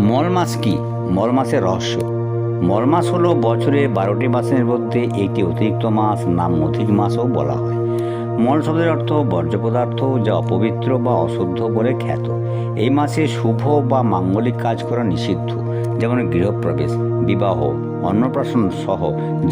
মল মাস কি? মল মাসের রহস্য। মল মাস হলো বছরে 12টি মাসের মধ্যে একটি অতিরিক্ত মাস, নাম অধিক মাসও বলা হয়। মল শব্দের অর্থ বর্জ্য পদার্থ, যা অপবিত্র বা অশুদ্ধ বলে খ্যাত। এই মাসে শুভ বা মাঙ্গলিক কাজ করা নিষিদ্ধ, যেমন গৃহপ্রবেশ, বিবাহ, অন্নপ্রাশন সহ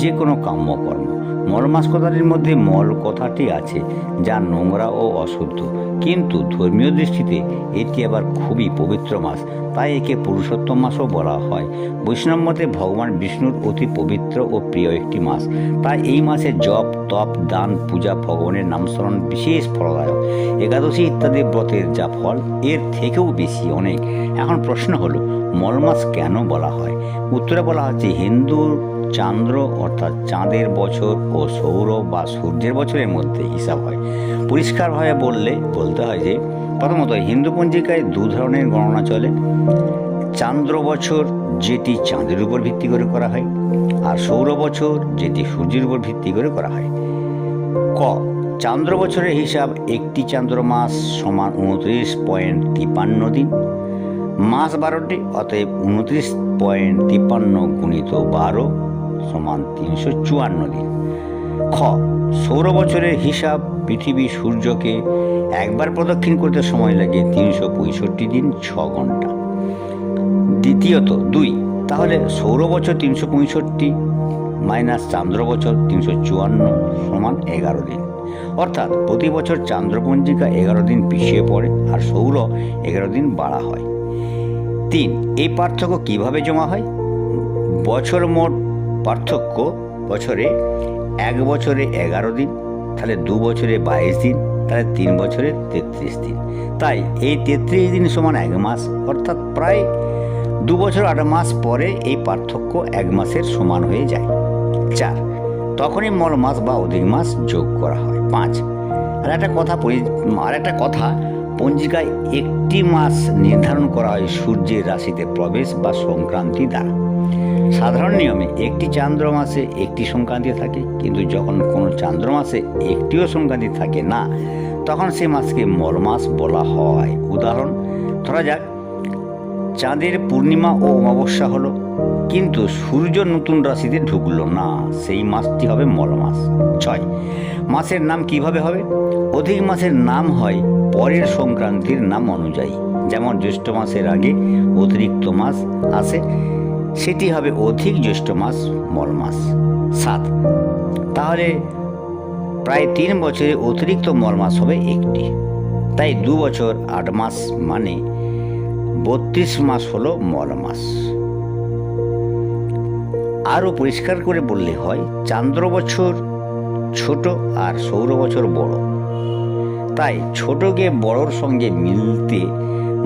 যে কোনো কাম্যকর্ম। মল মাস কথাটির মধ্যে মল কথাটি আছে, যা নোংরা ও অশুদ্ধ, কিন্তু ধর্মীয় দৃষ্টিতে এটি আবার খুবই পবিত্র মাস, তাই একে পুরুষোত্তম মাসও বলা হয়। বৈষ্ণব মতে ভগবান বিষ্ণুর অতি পবিত্র ও প্রিয় একটি মাস, তাই এই মাসে জপ, তপ, দান, পূজা, ভগবানের নামস্মরণ বিশেষ ফলদায়ক। একাদশী ইত্যাদি ব্রতের যা ফল এর থেকেও বেশি অনেক। এখন প্রশ্ন হলো, মল মাস কেন বলা হয়? উত্তরে বলা হচ্ছে, হিন্দুর চান্দ্র অর্থাৎ চাঁদের বছর ও সৌর বা সূর্যের বছরের মধ্যে হিসাব হয়। পরিষ্কারভাবে বলতে হয় যে, প্রথমত হিন্দু পঞ্জিকায় দু ধরনের গণনা চলে। চান্দ্র বছর, যেটি চাঁদের উপর ভিত্তি করে করা হয়, আর সৌর বছর, যেটি সূর্যের উপর ভিত্তি করে করা হয়। ক, চান্দ্র বছরের হিসাব একটি চান্দ্র মাস সমান 29.53 দিন। মাস 12টি, অতএব 29.53 গুণিত 12 সমান 354 দিন। খ, সৌর বছরের হিসাব পৃথিবী সূর্যকে একবার প্রদক্ষিণ করতে সময় লাগে 365 দিন 6 ঘন্টা। দ্বিতীয়ত 2, তাহলে সৌর বছর 365 মাইনাস চান্দ্র বছর 354 সমান 11 দিন। অর্থাৎ প্রতি বছর চান্দ্রপঞ্জিকা 11 দিন পিছিয়ে পড়ে আর সৌর 11 দিন বাড়া হয়। 3, এই পার্থক্য কিভাবে জমা হয়? বছর মোট পার্থক্য, বছরে 1 বছরে 11 দিন, তাহলে 2 বছরে 22 দিন, তাহলে 3 বছরে 33 দিন। তাই এই 33 দিন সমান 1 মাস, অর্থাৎ প্রায় 2 বছর 8 মাস পরে এই পার্থক্য 1 মাসের সমান হয়ে যায়। 4, তখনই মল মাস বা অধিক মাস যোগ করা হয়। 5, আর একটা কথা পঞ্জিকায় একটি মাস নির্ধারণ করা হয় সূর্যের রাশিতে প্রবেশ বা সংক্রান্তি দ্বারা। সাধারণ নিয়মে একটি চান্দ্র মাসে একটি সংক্রান্তি থাকে, কিন্তু যখন কোনো চান্দ্র মাসে একটিও সংক্রান্তি থাকে না, তখন সে মাসকে মল মাস বলা হয়। উদাহরণ, ধরা যাক চাঁদের পূর্ণিমা ও অমাবস্যা হলো, কিন্তু সূর্য নতুন রাশিতে ঢুকলো না, সেই মাসটি হবে মল মাস। 6, মাসের নাম কিভাবে হবে? অধিক মাসের নাম হয় পরের সংক্রান্তির নাম অনুযায়ী। যেমন জ্যৈষ্ঠ মাসের আগে অতিরিক্ত মাস আসে, সেটি হবে অধিক জ্যৈষ্ঠ মাস, মল মাস। 7, তাহলে প্রায় 3 বছরে অতিরিক্ত মল মাস হবে একটি, তাই 2 বছর 8 মাস মানে 32 মাস হলো মল মাস। আরও পরিষ্কার করে বললে হয়, চান্দ্র বছর ছোট আর সৌর বছর বড়, তাই ছোটকে বড়র সঙ্গে মিলতে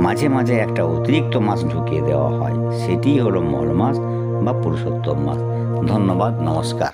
মাঝে মাঝে একটা অতিরিক্ত মাস ঢুকিয়ে দেওয়া হয়, সেটিই হলো মল মাস বা পুরুষোত্তম মাস। ধন্যবাদ, নমস্কার।